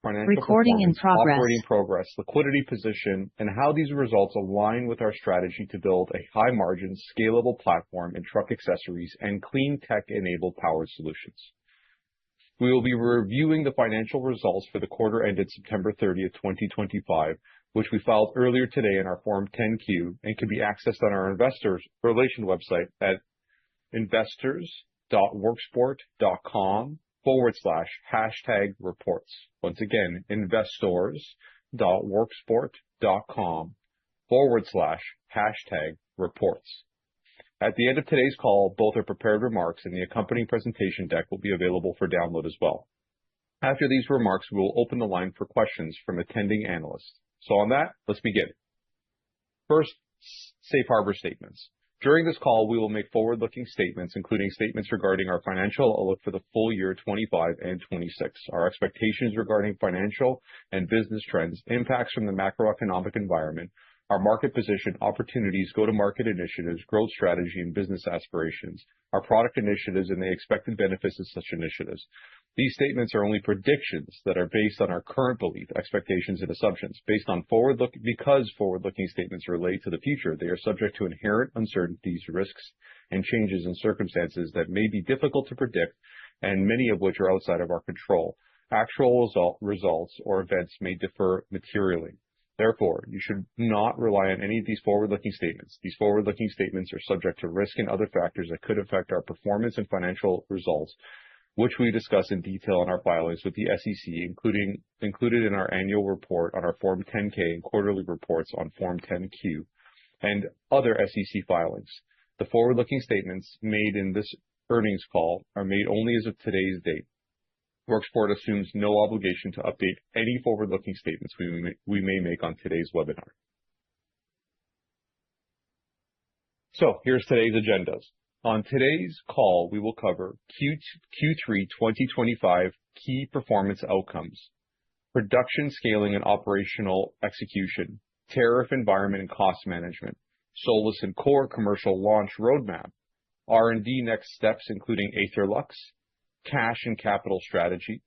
financial Recording in performance, progress. operating progress, liquidity position, and how these results align with our strategy to build a high-margin, scalable platform in truck accessories and clean tech-enabled powered solutions. We will be reviewing the financial results for the quarter ended September 30th, 2025, which we filed earlier today in our Form 10-Q and can be accessed on our investor relations website at investors.worksport.com/reports. Once again, investors.worksport.com/reports. At the end of today's call, both our prepared remarks and the accompanying presentation deck will be available for download as well. After these remarks, we will open the line for questions from attending analysts. So on that, let's begin. First, safe harbor statements. During this call, we will make forward-looking statements, including statements regarding our financial outlook for the full year 2025 and 2026, our expectations regarding financial and business trends, impacts from the macroeconomic environment, our market position, opportunities, go-to-market initiatives, growth strategy, and business aspirations, our product initiatives, and the expected benefits of such initiatives. These statements are only predictions that are based on our current belief, expectations, and assumptions. Because forward-looking statements relate to the future, they are subject to inherent uncertainties, risks, and changes in circumstances that may be difficult to predict, and many of which are outside of our control. Actual results or events may differ materially. Therefore, you should not rely on any of these forward-looking statements. These forward-looking statements are subject to risk and other factors that could affect our performance and financial results, which we discuss in detail in our filings with the SEC, included in our annual report on our Form 10-K and quarterly reports on Form 10-Q, and other SEC filings. The forward-looking statements made in this earnings call are made only as of today's date. Worksport assumes no obligation to update any forward-looking statements we may make on today's webinar. So here's today's agendas. On today's call, we will cover Q3 2025 key performance outcomes, production scaling and operational execution, tariff environment and cost management, Solus and Core commercial launch roadmap, R&D next steps including AetherLux, cash and capital strategy,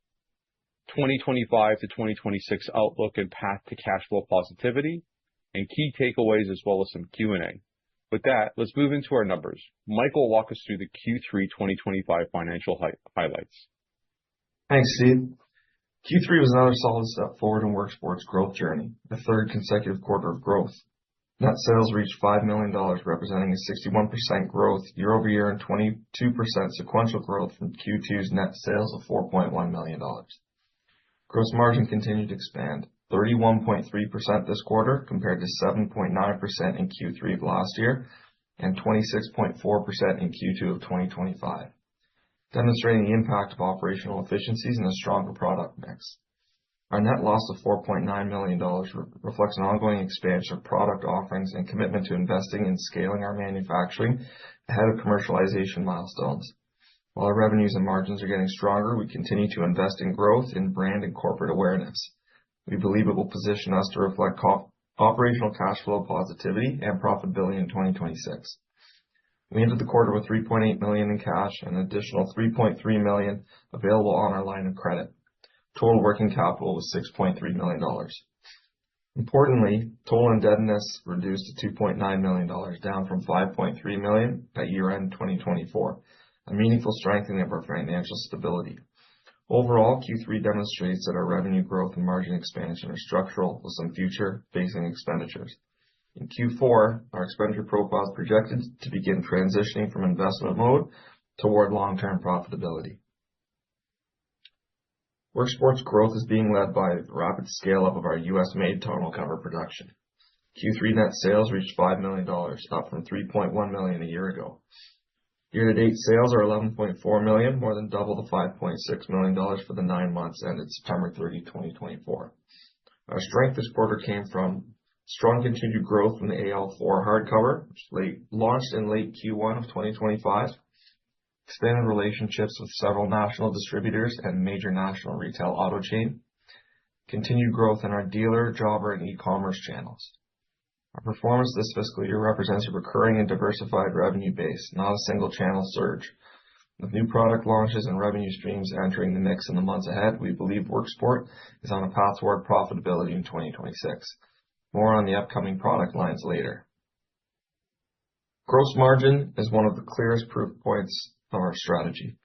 2025 to 2026 outlook and path to cash flow positivity, and key takeaways as well as some Q&A. With that, let's move into our numbers. Mike will walk us through the Q3 2025 financial highlights. Thanks, Steve. Q3 was another solid step forward in Worksport's growth journey, the third consecutive quarter of growth. Net sales reached $5 million, representing a 61% growth year over year and 22% sequential growth from Q2's net sales of $4.1 million. Gross margin continued to expand, 31.3% this quarter compared to 7.9% in Q3 of last year and 26.4% in Q2 of 2025, demonstrating the impact of operational efficiencies and a stronger product mix. Our net loss of $4.9 million reflects an ongoing expansion of product offerings and commitment to investing in scaling our manufacturing ahead of commercialization milestones. While our revenues and margins are getting stronger, we continue to invest in growth in brand and corporate awareness. We believe it will position us to reflect operational cash flow positivity and profitability in 2026. We ended the quarter with $3.8 million in cash and an additional $3.3 million available on our line of credit. Total working capital was $6.3 million. Importantly, total indebtedness reduced to $2.9 million, down from $5.3 million at year-end 2024, a meaningful strengthening of our financial stability. Overall, Q3 demonstrates that our revenue growth and margin expansion are structural with some future-facing expenditures. In Q4, our expenditure profile is projected to begin transitioning from investment mode toward long-term profitability. Worksport's growth is being led by the rapid scale-up of our U.S.-made tonneau cover production. Q3 net sales reached $5 million, up from $3.1 million a year ago. Year-to-date sales are $11.4 million, more than double the $5.6 million for the 9 months ended September 30, 2024. Our strength this quarter came from strong continued growth from the AL4 hardcover, which launched in late Q1 of 2025, expanded relationships with several national distributors and major national retail auto chain, continued growth in our dealer, jobber, and e-commerce channels. Our performance this fiscal year represents a recurring and diversified revenue base, not a single channel surge. With new product launches and revenue streams entering the mix in the months ahead, we believe Worksport is on a path toward profitability in 2026. More on the upcoming product lines later. Gross margin is one of the clearest proof points of our strategy.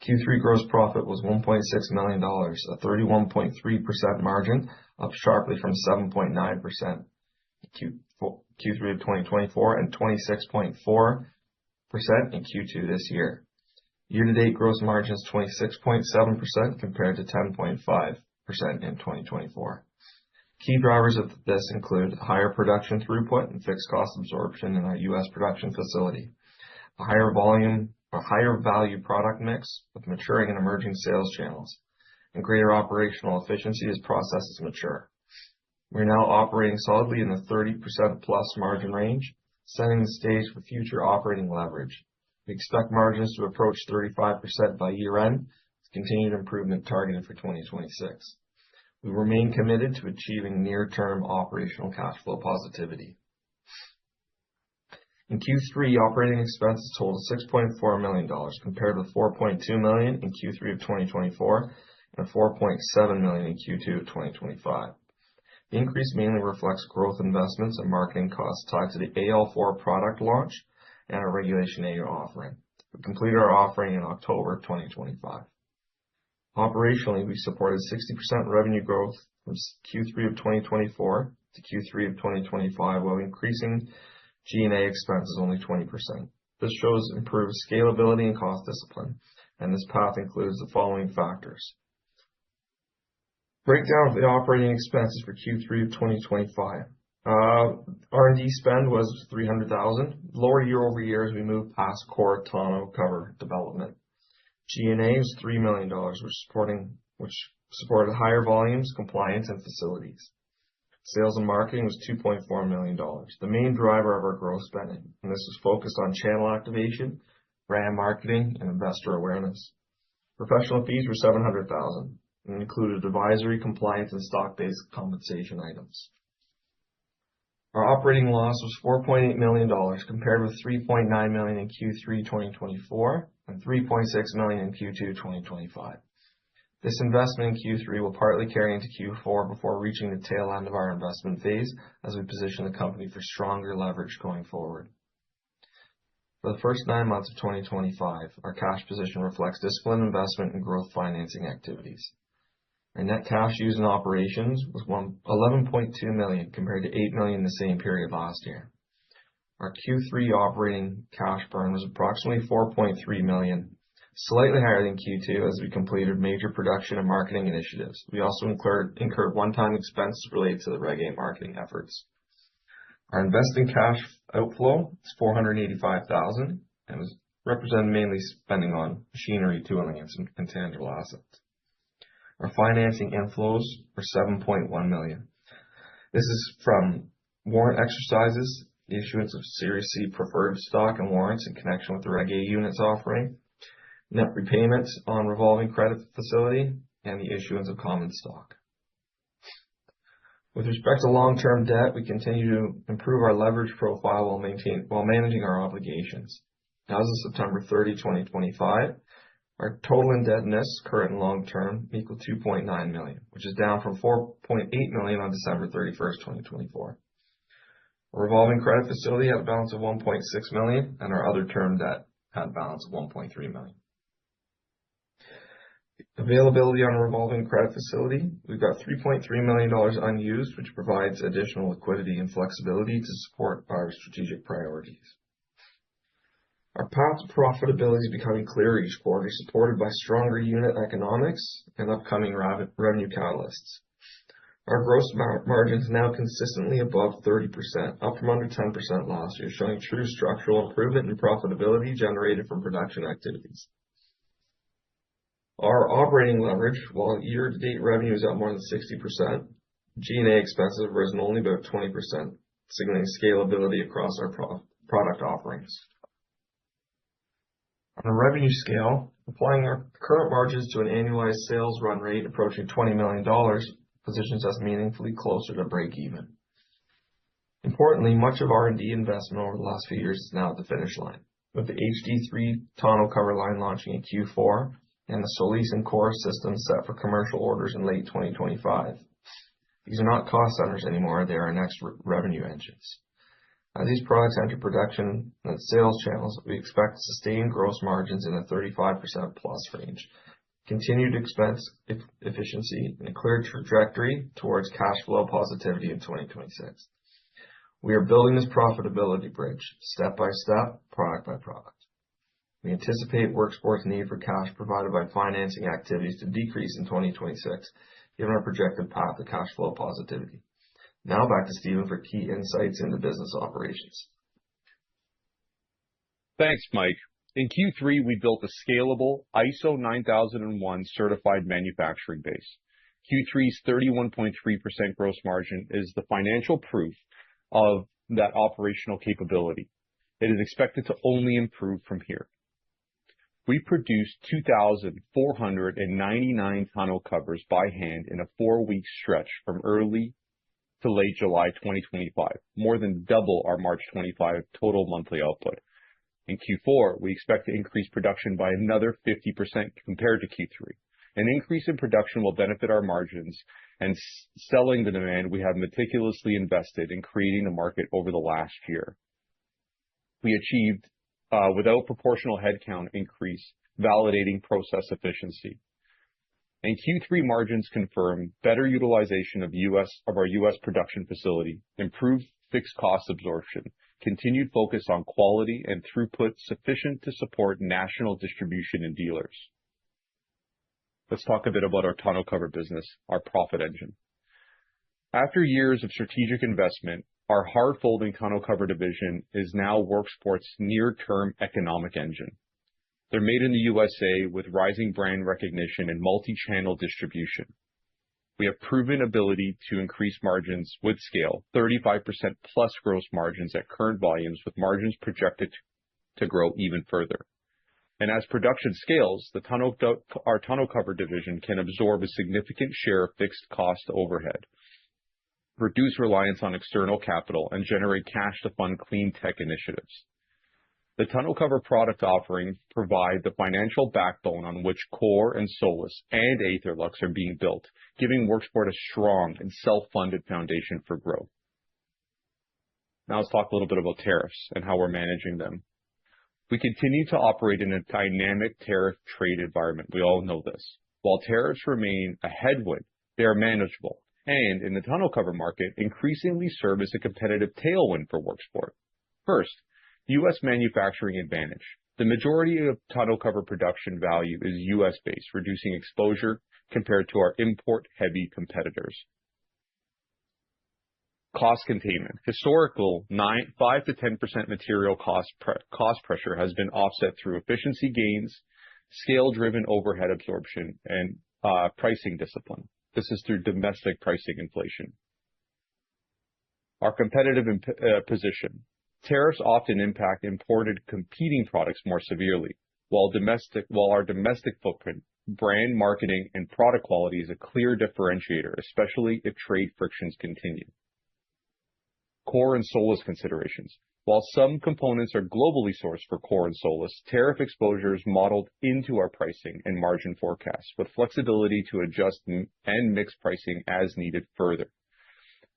Q3 gross profit was $1.6 million, a 31.3% margin, up sharply from 7.9% in Q3 of 2024 and 26.4% in Q2 this year. Year-to-date gross margin is 26.7% compared to 10.5% in 2024. Key drivers of this include higher production throughput and fixed cost absorption in our U.S. production facility, a higher value product mix with maturing and emerging sales channels, and greater operational efficiency as processes mature. We're now operating solidly in the 30% plus margin range, setting the stage for future operating leverage. We expect margins to approach 35% by year-end, with continued improvement targeted for 2026. We remain committed to achieving near-term operational cash flow positivity. In Q3, operating expenses totaled $6.4 million, compared with $4.2 million in Q3 of 2024 and $4.7 million in Q2 of 2025. The increase mainly reflects growth investments and marketing costs tied to the AL4 product launch and our Regulation A offering. We completed our offering in October of 2025. Operationally, we supported 60% revenue growth from Q3 of 2024 to Q3 of 2025, while increasing G&A expenses only 20%. This shows improved scalability and cost discipline, and this path includes the following factors. Breakdown of the operating expenses for Q3 of 2025. R&D spend was $300,000, lower year-over-year as we move past core tonneau cover development. G&A was $3 million, which supported higher volumes, compliance, and facilities. Sales and marketing was $2.4 million, the main driver of our growth spending, and this was focused on channel activation, brand marketing, and investor awareness. Professional fees were $700,000 and included advisory, compliance, and stock-based compensation items. Our operating loss was $4.8 million, compared with $3.9 million in Q3 2024 and $3.6 million in Q2 2025. This investment in Q3 will partly carry into Q4 before reaching the tail end of our investment phase as we position the company for stronger leverage going forward. For the first 9 months of 2025, our cash position reflects disciplined investment and growth financing activities. Our net cash used in operations was $11.2 million, compared to $8 million in the same period last year. Our Q3 operating cash burn was approximately $4.3 million, slightly higher than Q2 as we completed major production and marketing initiatives. We also incurred one-time expenses related to the Reg A marketing efforts. Our investing cash outflow is $485,000 and was represented mainly spending on machinery, tooling, and some intangible assets. Our financing inflows were $7.1 million. This is from warrant exercises, the issuance of Series C preferred stock and warrants in connection with the Reg A units offering, net repayments on revolving credit facility, and the issuance of common stock. With respect to long-term debt, we continue to improve our leverage profile while managing our obligations. As of September 30, 2025, our total indebtedness, current and long-term, equaled $2.9 million, which is down from $4.8 million on December 31, 2024. Our revolving credit facility had a balance of $1.6 million, and our other term debt had a balance of $1.3 million. Availability on a revolving credit facility, we've got $3.3 million unused, which provides additional liquidity and flexibility to support our strategic priorities. Our path to profitability is becoming clearer each quarter, supported by stronger unit economics and upcoming revenue catalysts. Our gross margin is now consistently above 30%, up from under 10% last year, showing true structural improvement in profitability generated from production activities. Our operating leverage, while year-to-date revenue is up more than 60%, G&A expenses have risen only about 20%, signaling scalability across our product offerings. On a revenue scale, applying our current margins to an annualized sales run rate approaching $20 million positions us meaningfully closer to break-even. Importantly, much of R&D investment over the last few years is now at the finish line. with the HD3 tonneau cover line launching in Q4 and the Solis and Core systems set for commercial orders in late 2025. These are not cost centers anymore, they are our next revenue engines. As these products enter production and sales channels, we expect sustained gross margins in the 35% plus range, continued expense efficiency, and a clear trajectory towards cash flow positivity in 2026. We are building this profitability bridge step by step, product by product. We anticipate Worksport's need for cash provided by financing activities to decrease in 2026, given our projected path to cash flow positivity. Now back to Stephen for key insights into business operations. Thanks, Mike. In Q3, we built a scalable ISO 9001 certified manufacturing base. Q3's 31.3% gross margin is the financial proof of that operational capability. It is expected to only improve from here. We produced 2,499 tonneau covers by hand in a 4-week stretch from early to late July 2025, more than double our March 25 total monthly output. In Q4, we expect to increase production by another 50% compared to Q3. An increase in production will benefit our margins and selling the demand we have meticulously invested in creating the market over the last year. We achieved without proportional headcount increase, validating process efficiency. And Q3 margins confirm better utilization of our US production facility, improved fixed cost absorption, continued focus on quality and throughput sufficient to support national distribution and dealers. Let's talk a bit about our tonneau cover business, our profit engine. After years of strategic investment, our hard folding tonneau cover division is now Worksport's near-term economic engine. They're made in the USA with rising brand recognition and multi-channel distribution. We have proven ability to increase margins with scale, 35% plus gross margins at current volumes, with margins projected to grow even further. And as production scales, our tonneau cover division can absorb a significant share of fixed cost overhead, reduce reliance on external capital, and generate cash to fund clean tech initiatives. The tonneau cover product offerings provide the financial backbone on which Core and Solis and Aetherlux are being built, giving Worksport a strong and self-funded foundation for growth. Now let's talk a little bit about tariffs and how we're managing them. We continue to operate in a dynamic tariff trade environment. We all know this. While tariffs remain a headwind, they are manageable, and in the tonneau cover market, increasingly serve as a competitive tailwind for Worksport. First, U.S. manufacturing advantage. The majority of tonneau cover production value is U.S.-based, reducing exposure compared to our import-heavy competitors. Cost containment. Historical 5 to 10% material cost pressure has been offset through efficiency gains, scale-driven overhead absorption, and pricing discipline. This is through domestic pricing inflation. Our competitive position. Tariffs often impact imported competing products more severely, while our domestic footprint, brand marketing, and product quality is a clear differentiator, especially if trade frictions continue. Core and Solis considerations. While some components are globally sourced for Core and Solis, tariff exposure is modeled into our pricing and margin forecasts, with flexibility to adjust and mix pricing as needed further.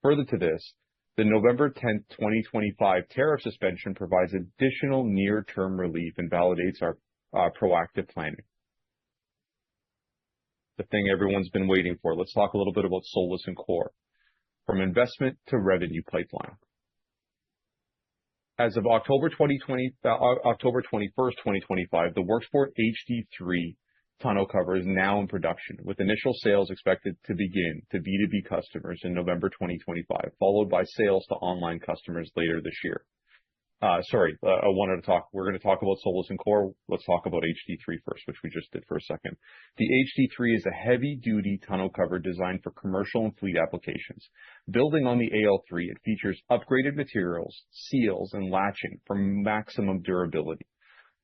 Further to this, the November 10, 2025 tariff suspension provides additional near-term relief and validates our proactive planning. The thing everyone's been waiting for. Let's talk a little bit about Solis and Core. From investment to revenue pipeline. As of October 21st, 2025, the Worksport HD3 tonneau cover is now in production, with initial sales expected to begin to B2B customers in November 2025, followed by sales to online customers later this year. We're going to talk about Solis and Core. Let's talk about HD3 first, which we just did for a second. The HD3 is a heavy-duty tonneau cover designed for commercial and fleet applications. Building on the AL3, it features upgraded materials, seals, and latching for maximum durability.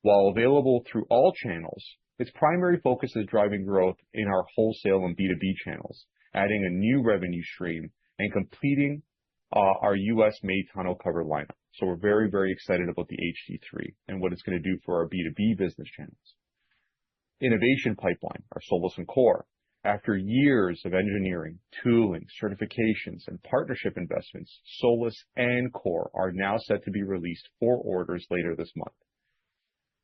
While available through all channels, its primary focus is driving growth in our wholesale and B2B channels, adding a new revenue stream and completing our US-made tonneau cover lineup. So we're very, very excited about the HD3 and what it's going to do for our B2B business channels. Innovation pipeline, our Solus and Core. After years of engineering, tooling, certifications, and partnership investments, Solus and Core are now set to be released for orders later this month.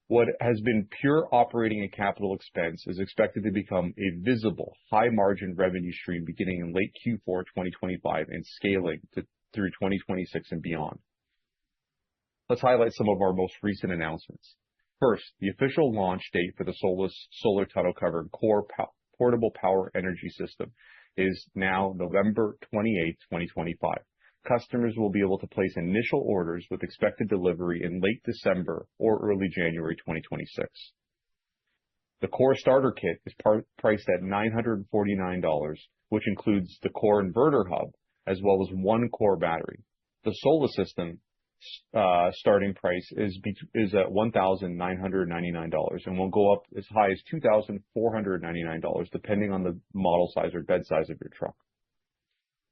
What has been pure operating and capital expense is expected to become a visible, high-margin revenue stream beginning in late Q4 2025 and scaling through 2026 and beyond. Let's highlight some of our most recent announcements. First, the official launch date for the Solus Solar Tonneau Cover and Core Portable Power Energy System is now November 28, 2025. Customers will be able to place initial orders with expected delivery in late December or early January 2026. The Core Starter Kit is priced at $949, which includes the Core Inverter Hub as well as one Core battery. The Solus system starting price is at $1,999 and will go up as high as $2,499 depending on the model size or bed size of your truck.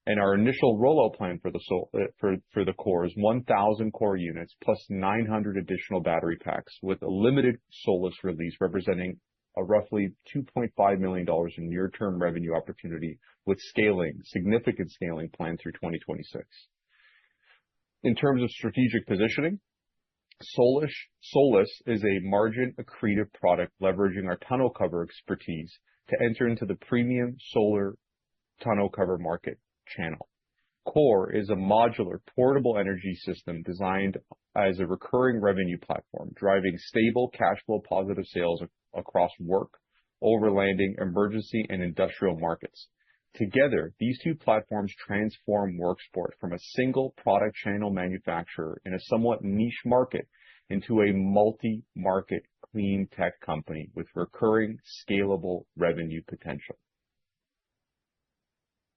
And our initial rollout plan for the Core is 1,000 Core units plus 900 additional battery packs with a limited Solus release representing a roughly $2.5 million in near-term revenue opportunity with significant scaling planned through 2026. In terms of strategic positioning, Solus is a margin accretive product leveraging our tonneau cover expertise to enter into the premium solar tonneau cover market channel. Core is a modular portable energy system designed as a recurring revenue platform, driving stable cash flow positive sales across work, overlanding, emergency, and industrial markets. Together, these two platforms transform Worksport from a single product channel manufacturer in a somewhat niche market into a multi-market clean tech company with recurring scalable revenue potential.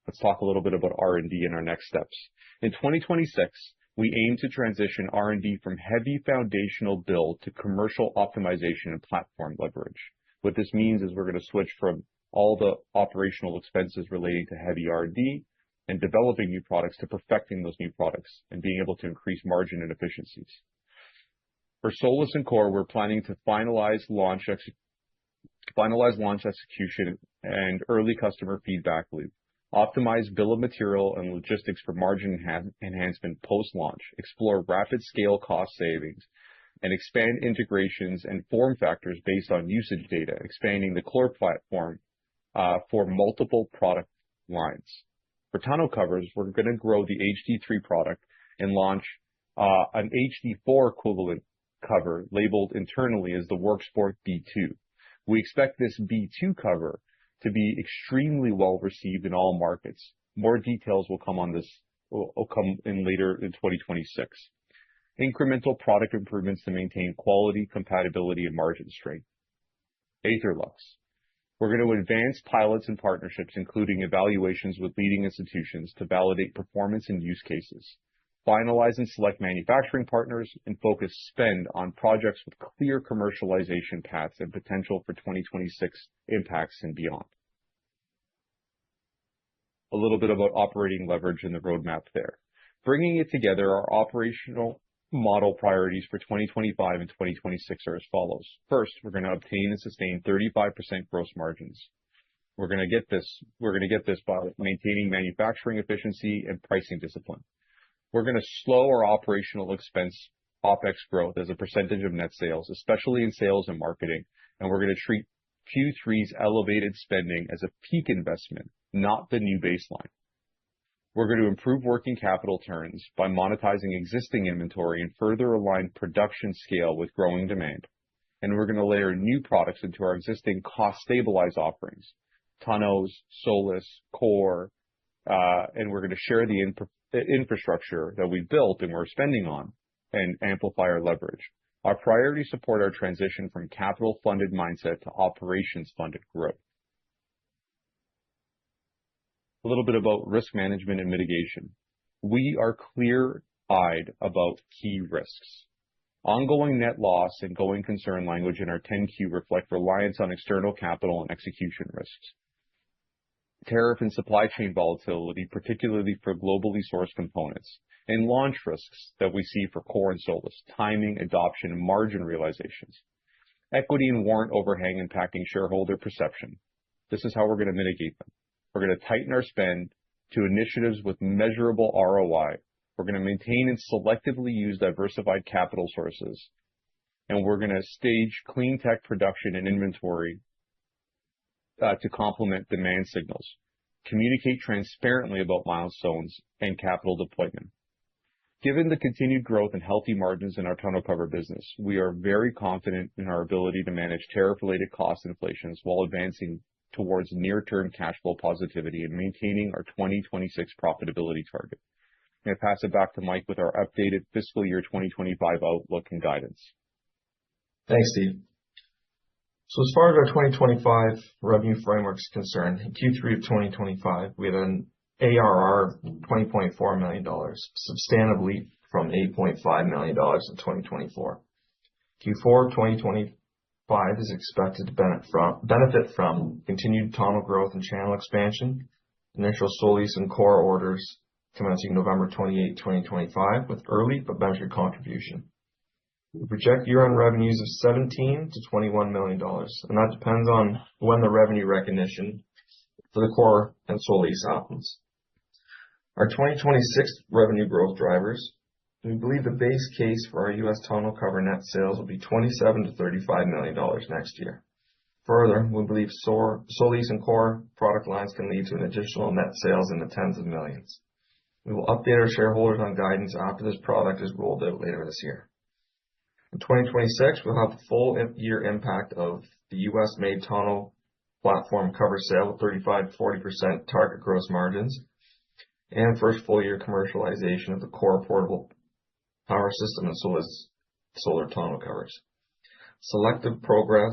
Let's talk a little bit about R&D and our next steps. In 2026, we aim to transition R&D from heavy foundational build to commercial optimization and platform leverage. What this means is we're going to switch from all the operational expenses relating to heavy R&D and developing new products to perfecting those new products and being able to increase margin and efficiencies. For Solus and Core, we're planning to finalize launch execution and early customer feedback loop, optimize bill of material and logistics for margin enhancement post-launch, explore rapid scale cost savings, and expand integrations and form factors based on usage data, expanding the Core platform for multiple product lines. For tonneau covers, we're going to grow the HD3 product and launch an HD4 equivalent cover labeled internally as the Worksport B2. We expect this B2 cover to be extremely well received in all markets. More details will come in later in 2026. Incremental product improvements to maintain quality, compatibility, and margin strength. Aetherlux. We're going to advance pilots and partnerships, including evaluations with leading institutions to validate performance and use cases. Finalize and select manufacturing partners and focus spend on projects with clear commercialization paths and potential for 2026 impacts and beyond. A little bit about operating leverage and the roadmap there. Bringing it together, our operational model priorities for 2025 and 2026 are as follows. First, we're going to obtain and sustain 35% gross margins. We're going to get this by maintaining manufacturing efficiency and pricing discipline. We're going to slow our operational expense OPEX growth as a percentage of net sales, especially in sales and marketing, and we're going to treat Q3's elevated spending as a peak investment, not the new baseline. We're going to improve working capital turns by monetizing existing inventory and further align production scale with growing demand. And we're going to layer new products into our existing cost-stabilized offerings, tonneaus, Solus, Core, and we're going to share the infrastructure that we built and we're spending on and amplify our leverage. Our priorities support our transition from capital-funded mindset to operations-funded growth. A little bit about risk management and mitigation. We are clear-eyed about key risks. Ongoing net loss and going concern language in our 10Q reflect reliance on external capital and execution risks. tariff and supply chain volatility, particularly for globally sourced components, and launch risks that we see for core and SOLIS, timing, adoption, and margin realizations. Equity and warrant overhang impacting shareholder perception. This is how we're going to mitigate them. We're going to tighten our spend to initiatives with measurable ROI. We're going to maintain and selectively use diversified capital sources. And we're going to stage clean tech production and inventory to complement demand signals. Communicate transparently about milestones and capital deployment. Given the continued growth and healthy margins in our tonneau cover business, we are very confident in our ability to manage tariff-related cost inflations while advancing towards near-term cash flow positivity and maintaining our 2026 profitability target. I'm going to pass it back to Mike with our updated fiscal year 2025 outlook and guidance. Thanks, Steve. So as far as our 2025 revenue framework is concerned, in Q3 of 2025, we had an ARR of $20.4 million, substantively from $8.5 million in 2024. Q4 2025 is expected to benefit from continued tonneau growth and channel expansion, initial SOLIS and core orders commencing November 28, 2025, with early but measured contribution. We project year-end revenues of $17 to $21 million, and that depends on when the revenue recognition for the core and SOLIS happens. Our 2026 revenue growth drivers, we believe the base case for our U.S. tonneau cover net sales will be $27 to $35 million next year. Further, we believe SOLIS and core product lines can lead to an additional net sales in the tens of millions. We will update our shareholders on guidance after this product is rolled out later this year. In 2026, we'll have the full year impact of the U.S.-made tonneau platform cover sale with 35 to 40% target gross margins, and first full year commercialization of the core portable power system and SOLIS solar tonneau covers. Selective progress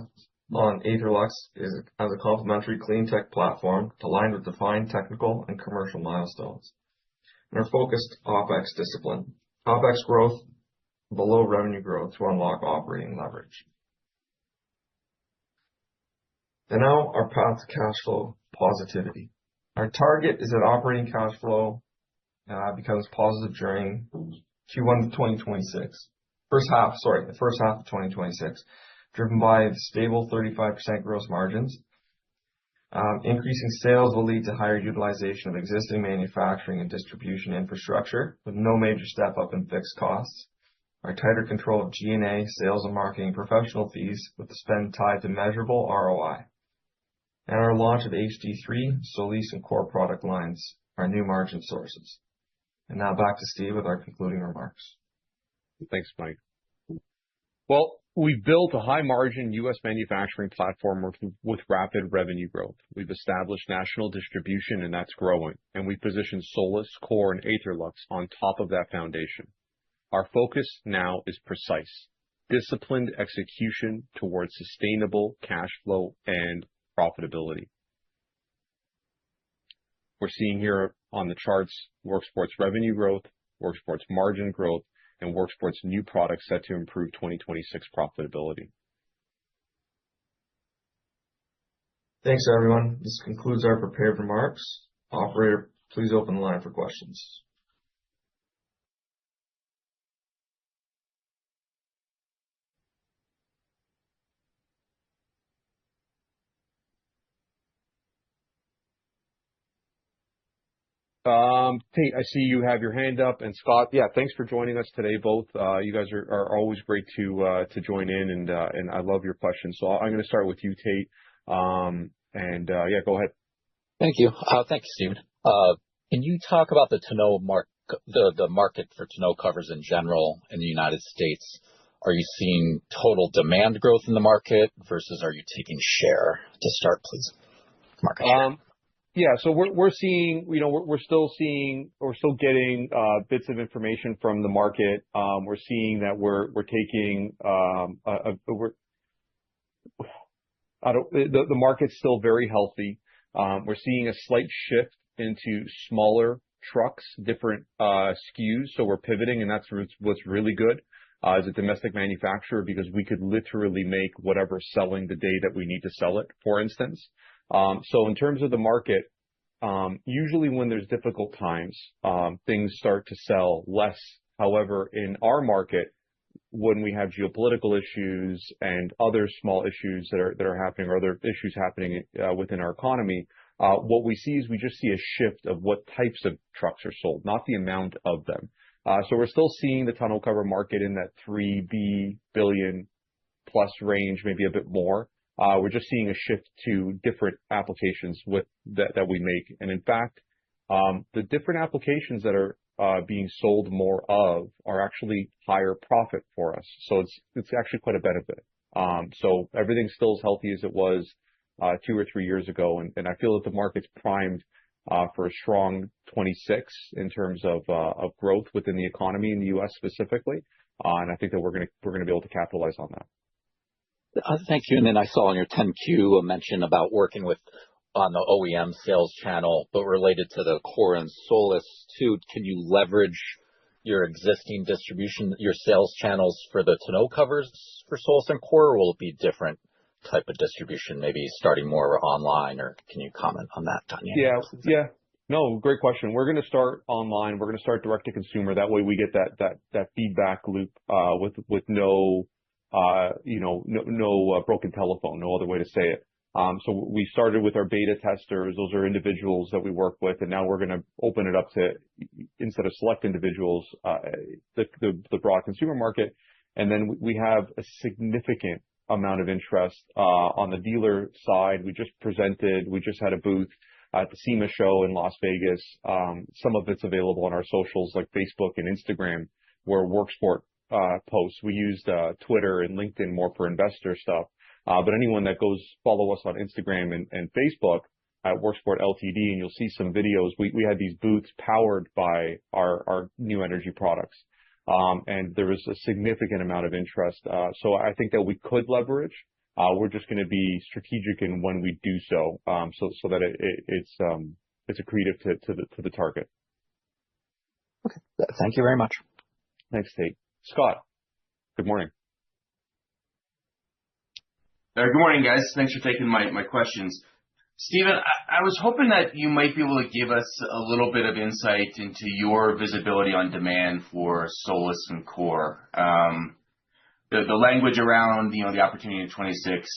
on AetherLux is as a complementary clean tech platform aligned with defined technical and commercial milestones. And our focused OpEx discipline. OpEx growth below revenue growth to unlock operating leverage. And now our path to cash flow positivity. Our target is that operating cash flow becomes positive during Q1 of 2026. The first half of 2026, driven by stable 35% gross margins. Increasing sales will lead to higher utilization of existing manufacturing and distribution infrastructure with no major step up in fixed costs. Our tighter control of G&A, sales and marketing professional fees with the spend tied to measurable ROI. And our launch of HD3, SOLIS and core product lines, our new margin sources. And now back to Steve with our concluding remarks. Thanks, Mike. Well, we've built a high-margin U.S. manufacturing platform with rapid revenue growth. We've established national distribution, and that's growing. And we positioned SOLIS, core, and AetherLux on top of that foundation. Our focus now is precise, disciplined execution towards sustainable cash flow and profitability. We're seeing here on the charts Worksport's revenue growth, Worksport's margin growth, and Worksport's new products set to improve 2026 profitability. Thanks, everyone. This concludes our prepared remarks. Operator, please open the line for questions. Tate, I see you have your hand up, and Scott, yeah, thanks for joining us today, both. You guys are always great to join in, and I love your questions. So I'm going to start with you, Tate. Yeah, go ahead. Thank you. Thanks, Steven. Can you talk about the tonneau the market for tonneau covers in general in the United States? Are you seeing total demand growth in the market versus are you taking share? To start, please. Market share. Yeah, so we're seeing, we're still getting bits of information from the market. We're seeing that we're taking the market's still very healthy. We're seeing a slight shift into smaller trucks, different SKUs. So we're pivoting, and that's what's really good as a domestic manufacturer, because we could literally make whatever's selling the day that we need to sell it, for instance. So in terms of the market, usually when there's difficult times, things start to sell less. However, in our market, when we have geopolitical issues and other small issues that are happening, or other issues happening within our economy, what we see is we just see a shift of what types of trucks are sold, not the amount of them. So we're still seeing the tonneau cover market in that $3 billion plus range, maybe a bit more. We're just seeing a shift to different applications that we make. And in fact, the different applications that are being sold more of are actually higher profit for us. So it's actually quite a benefit. So everything's still as healthy as it was 2 or 3 years ago. And I feel that the market's primed for a strong 26 in terms of growth within the economy in the U.S. specifically. And I think that we're going to be able to capitalize on that. Thank you. And then I saw on your 10Q a mention about working on the OEM sales channel, but related to the core and Solus too. Can you leverage your existing distribution, your sales channels for the tonneau covers for Solus and core, or will it be different type of distribution, maybe starting more online, or can you comment on that, Tanya? Yeah. No, great question. We're going to start online. We're going to start direct to consumer. That way we get that feedback loop with no broken telephone, no other way to say it. So we started with our beta testers. Those are individuals that we work with, and now we're going to open it up to, instead of select individuals, the broad consumer market. And then we have a significant amount of interest on the dealer side. We just had a booth at the SEMA show in Las Vegas. Some of it's available on our socials like Facebook and Instagram, where Worksport posts. We used Twitter and LinkedIn more for investor stuff. But anyone that goes follow us on Instagram and Facebook at Worksport Ltd, and you'll see some videos. We had these booths powered by our new energy products. And there was a significant amount of interest. So I think that we could leverage. We're just going to be strategic in when we do so, so that it's accretive to the target. Okay. Thank you very much. Thanks, Tate. Scott, good morning. Good morning, guys. Thanks for taking my questions. Stephen, I was hoping that you might be able to give us a little bit of insight into your visibility on demand for Solus and Core. The language around the opportunity in 26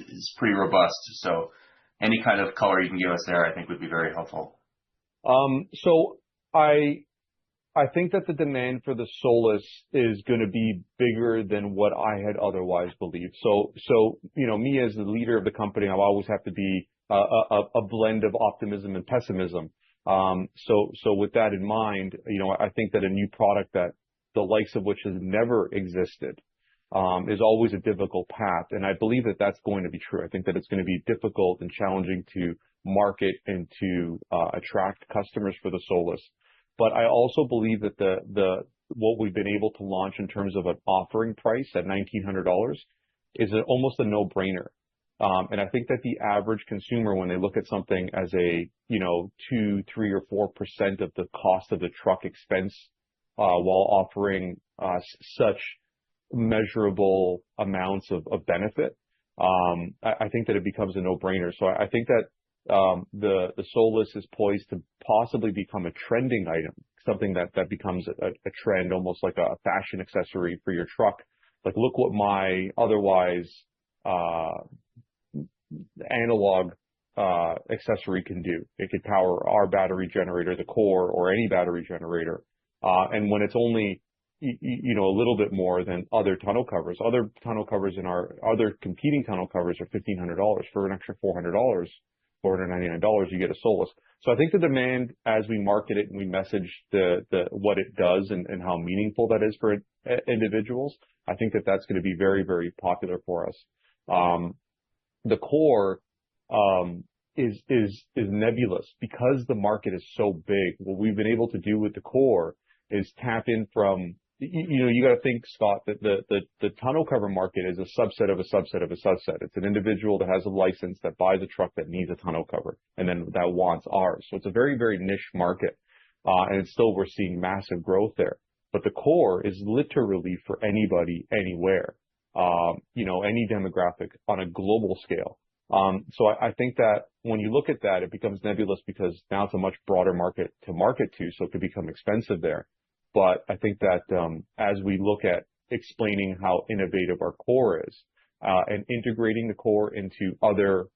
is pretty robust. So any kind of color you can give us there, I think would be very helpful. So I think that the demand for the Solus is going to be bigger than what I had otherwise believed. So me as the leader of the company, I'll always have to be a blend of optimism and pessimism. So with that in mind, I think that a new product that the likes of which has never existed is always a difficult path. And I believe that that's going to be true. I think that it's going to be difficult and challenging to market and to attract customers for the Solus. But I also believe that what we've been able to launch in terms of an offering price at $1,900 is almost a no-brainer. And I think that the average consumer, when they look at something as a 2, 3, or 4% of the cost of the truck expense, while offering such measurable amounts of benefit, I think that it becomes a no-brainer. So I think that the Solus is poised to possibly become a trending item, something that becomes a trend, almost like a fashion accessory for your truck. Like, look what my otherwise analog accessory can do. It could power our battery generator, the Core, or any battery generator. And when it's only a little bit more than other tonneau covers. Other tonneau covers in our other competing tonneau covers are $1,500. For an extra $400, $499, you get a Solus. So I think the demand, as we market it and we message what it does and how meaningful that is for individuals, I think that that's going to be very, very popular for us. The Core is nebulous because the market is so big. What we've been able to do with the Core is tap in from, you got to think, Scott, that the tonneau cover market is a subset of a subset of a subset. It's an individual that has a license that buys a truck that needs a tonneau cover and then that wants ours. So it's a very, very niche market. And still we're seeing massive growth there. But the Core is literally for anybody, anywhere, any demographic on a global scale. So I think that when you look at that, it becomes nebulous because now it's a much broader market to market to, so it could become expensive there. But I think that as we look at explaining how innovative our core is and integrating the core into other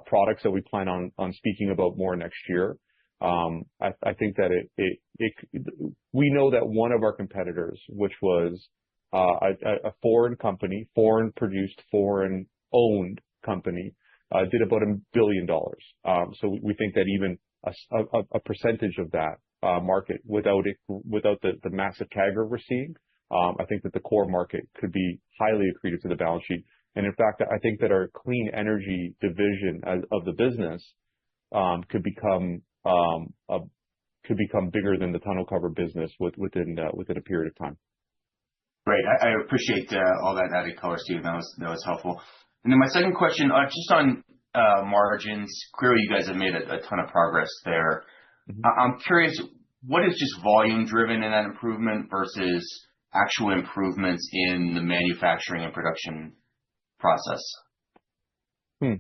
products that we plan on speaking about more next year, I think that we know that one of our competitors, which was a foreign company, foreign produced, foreign owned company, did about $1 billion. So we think that even a percentage of that market without the massive CAGR we're seeing, I think that the core market could be highly accretive to the balance sheet. And in fact, I think that our clean energy division of the business could become bigger than the tonneau cover business within a period of time. Great. I appreciate all that added color, Steve. That was helpful. And then my second question, just on margins. Clearly, you guys have made a ton of progress there. I'm curious, what is just volume driven in that improvement versus actual improvements in the manufacturing and production process?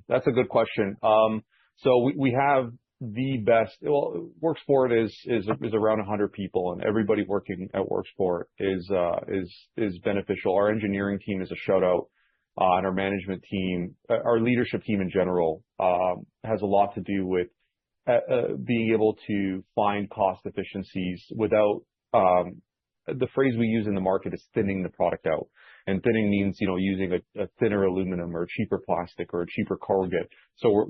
That's a good question. So we have the best. Well, Worksport is around 100 people, and everybody working at Worksport is beneficial. Our engineering team is a shout out, and our management team, our leadership team in general, has a lot to do with being able to find cost efficiencies without the phrase we use in the market is thinning the product out. And thinning means, using a thinner aluminum or cheaper plastic or a cheaper corrugate. So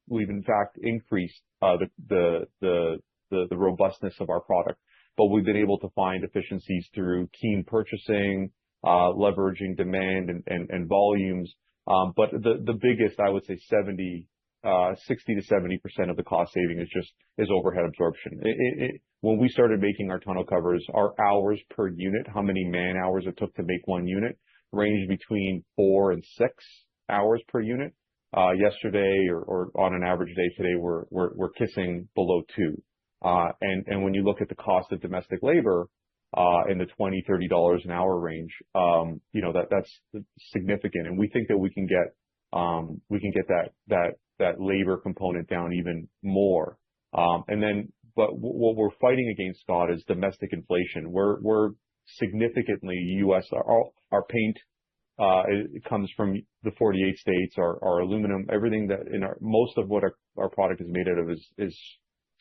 we've in fact increased the robustness of our product, but we've been able to find efficiencies through keen purchasing, leveraging demand and volumes. But the biggest, I would say 60 to 70% of the cost saving is overhead absorption. When we started making our tonneau covers, our hours per unit, how many man hours it took to make one unit, ranged between 4 and 6 hours per unit. Yesterday or on an average day today, we're kissing below 2. And when you look at the cost of domestic labor in the $20-$30 an hour range, that's significant. And we think that we can get that labor component down even more. But what we're fighting against, Scott, is domestic inflation. We're significantly U.S. Our paint it comes from the 48 states. Our aluminum, everything most of what our product is made out of is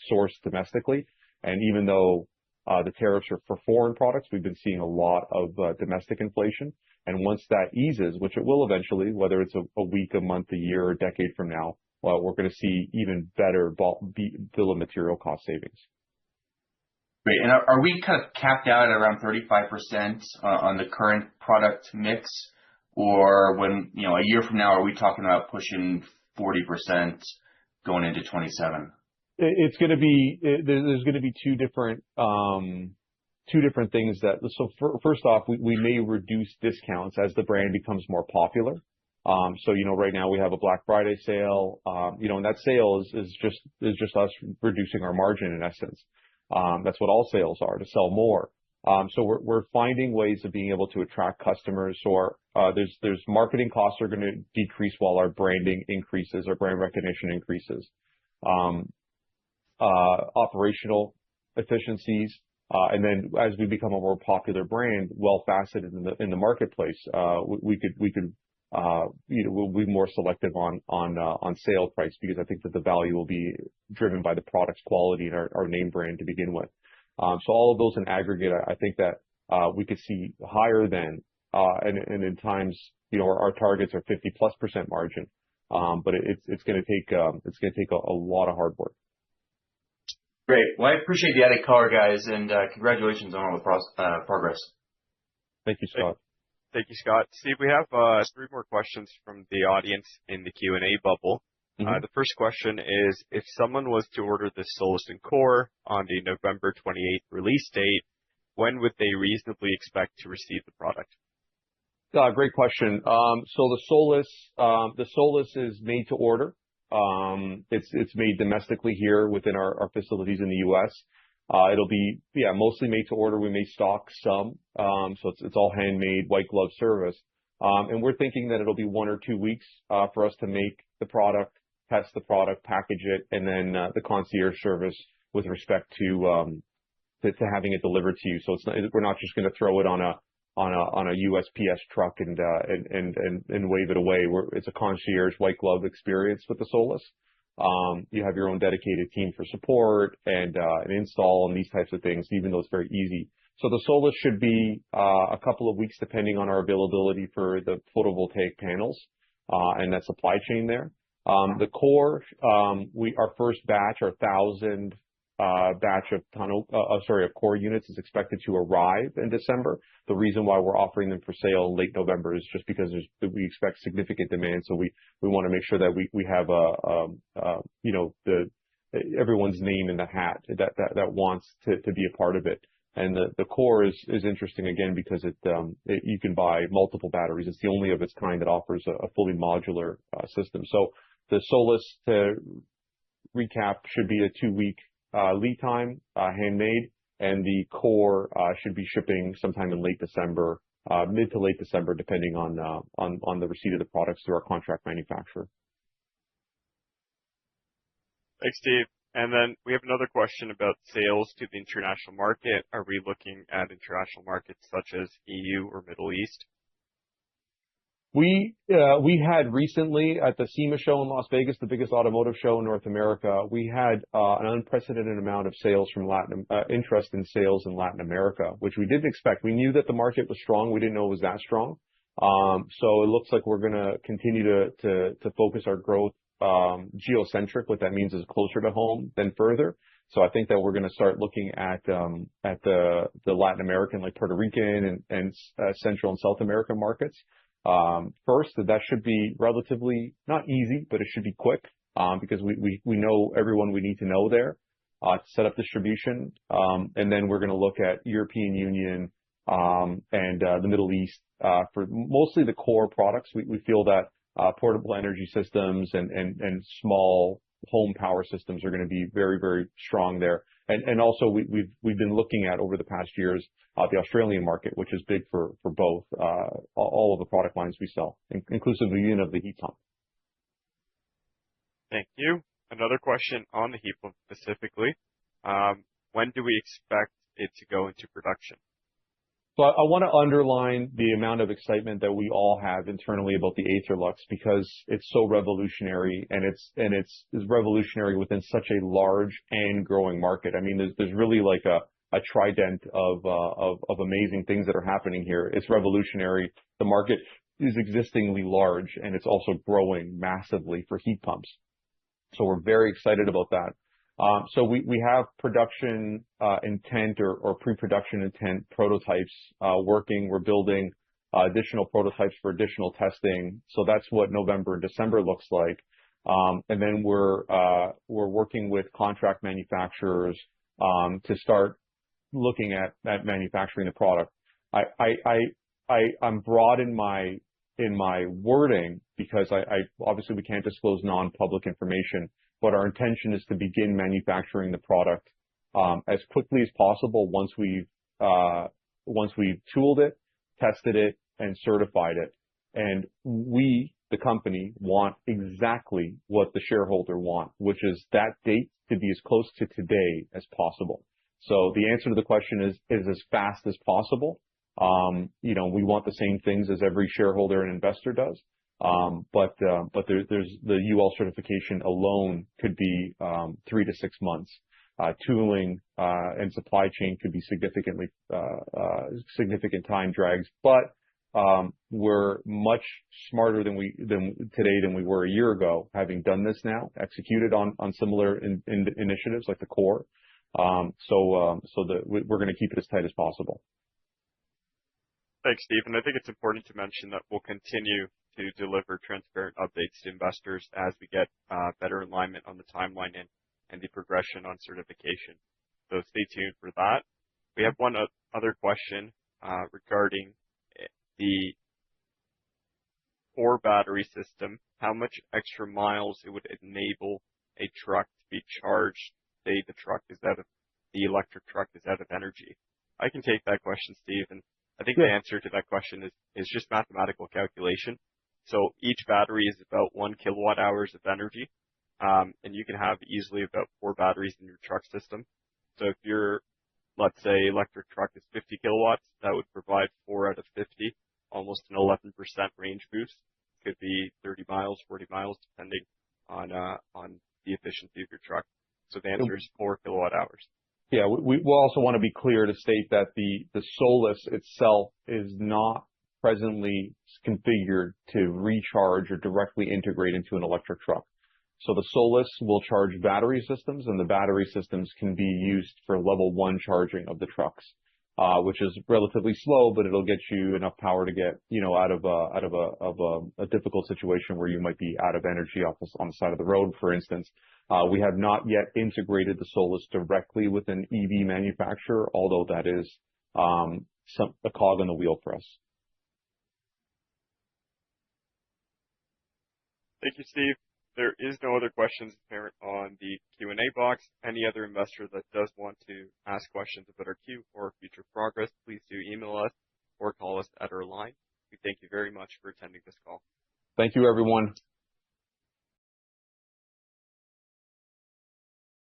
sourced domestically. And even though the tariffs are for foreign products, we've been seeing a lot of domestic inflation. And once that eases, which it will eventually, whether it's a week, a month, a year, or a decade from now, well, we're going to see even better bill of material cost savings. Great. And are we kind of capped out at around 35% on the current product mix? Or when, a year from now, are we talking about pushing 40% going into 27? It's going to be, there's going to be two different things so first off, we may reduce discounts as the brand becomes more popular. So, right now we have a Black Friday sale, and that sale is just us reducing our margin in essence. That's what all sales are, to sell more. So we're finding ways of being able to attract customers. So there's marketing costs are going to decrease while our branding increases, our brand recognition increases. Operational efficiencies. And then as we become a more popular brand, well faceted in the marketplace, we'll be more selective on sale price, because I think that the value will be driven by the product's quality and our name brand to begin with. So all of those in aggregate, I think that we could see higher than and in times, our targets are 50+% margin. But it's going to take a lot of hard work. Great. Well, I appreciate the added color, guys, and congratulations on all the progress. Thank you, Scott. Thank you, Scott. Steve, we have 3 more questions from the audience in the Q&A bubble. The first question is, if someone was to order the Solis and Core on the November 28th release date, when would they reasonably expect to receive the product? Great question. So the Solis is made to order. It's made domestically here within our facilities in the U.S. It'll be, mostly made to order. We may stock some. So it's all handmade, white glove service. And we're thinking that it'll be 1 or 2 weeks for us to make the product, test the product, package it, and then the concierge service with respect to having it delivered to you. So we're not just going to throw it on a USPS truck and wave it away. It's a concierge white glove experience with the Solus. You have your own dedicated team for support and an install and these types of things, even though it's very easy. So the Solus should be a couple of weeks, depending on our availability for the photovoltaic panels and that supply chain there. The core, our first batch, our 1,000 batch of core units is expected to arrive in December. The reason why we're offering them for sale in late November is just because we expect significant demand. So we want to make sure that we have everyone's name in the hat that wants to be a part of it. And the core is interesting again because you can buy multiple batteries. It's the only of its kind that offers a fully modular system. So the Solus, to recap, should be a 2-week lead time, handmade, and the core should be shipping sometime in late December, mid to late December, depending on the receipt of the products through our contract manufacturer. Thanks, Steve. And then we have another question about sales to the international market. Are we looking at international markets such as EU or Middle East? We had recently at the SEMA show in Las Vegas, the biggest automotive show in North America, we had an unprecedented amount of sales from interest in sales in Latin America, which we didn't expect. We knew that the market was strong. We didn't know it was that strong. So it looks like we're going to continue to focus our growth geocentric. What that means is closer to home than further. So I think that we're going to start looking at the Latin American, like Puerto Rican and Central and South American markets. First, that should be relatively not easy, but it should be quick because we know everyone we need to know there to set up distribution. And then we're going to look at European Union and the Middle East for mostly the core products. We feel that portable energy systems and small home power systems are going to be very, very strong there. And also we've been looking at over the past years the Australian market, which is big for both all of the product lines we sell, inclusive even of the heat pump. Thank you. Another question on the heat pump specifically. When do we expect it to go into production? So I want to underline the amount of excitement that we all have internally about the Aetherlux because it's so revolutionary and it's revolutionary within such a large and growing market. I mean, there's really like a trident of amazing things that are happening here. It's revolutionary. The market is existingly large and it's also growing massively for heat pumps. So we're very excited about that. So we have production intent or pre-production intent prototypes working. We're building additional prototypes for additional testing. So that's what November and December looks like. And then we're working with contract manufacturers to start looking at manufacturing the product. I'm broad in my wording because I obviously we can't disclose non-public information. But our intention is to begin manufacturing the product as quickly as possible once we've tooled it, tested it, and certified it. And we, the company, want exactly what the shareholder want, which is that date to be as close to today as possible. So the answer to the question is as fast as possible. We want the same things as every shareholder and investor does. But there's the UL certification alone could be 3 to 6 months. Tooling and supply chain could be significant time drags. But we're much smarter than we were a year ago, having done this now, executed on similar initiatives like the core. So we're going to keep it as tight as possible. Thanks, Steve. And I think it's important to mention that we'll continue to deliver transparent updates to investors as we get better alignment on the timeline and the progression on certification. So stay tuned for that. We have one other question regarding the core battery system, how much extra miles it would enable a truck to be charged, say the electric truck is out of energy. I can take that question, Steve. And I think the answer to that question is just mathematical calculation. So each battery is about 1 kilowatt hours of energy, and you can have easily about 4 batteries in your truck system. So if your, let's say, electric truck is 50 kilowatts, that would provide 4 out of 50, almost an 11% range boost. Could be 30 miles, 40 miles, depending on the efficiency of your truck. So the answer is 4 kilowatt hours. Yeah, we also want to be clear to state that the Solis itself is not presently configured to recharge or directly integrate into an electric truck. So the Solis will charge battery systems, and the battery systems can be used for level 1 charging of the trucks, which is relatively slow, but it'll get you enough power to get, out of a difficult situation where you might be out of energy on the side of the road, for instance. We have not yet integrated the Solis directly with an EV manufacturer, although that is a cog in the wheel for us. Thank you, Steve. There is no other questions apparent on the Q&A box. Any other investor that does want to ask questions about our Q or future progress, please do email us or call us at our line. We thank you very much for attending this call. Thank you, everyone.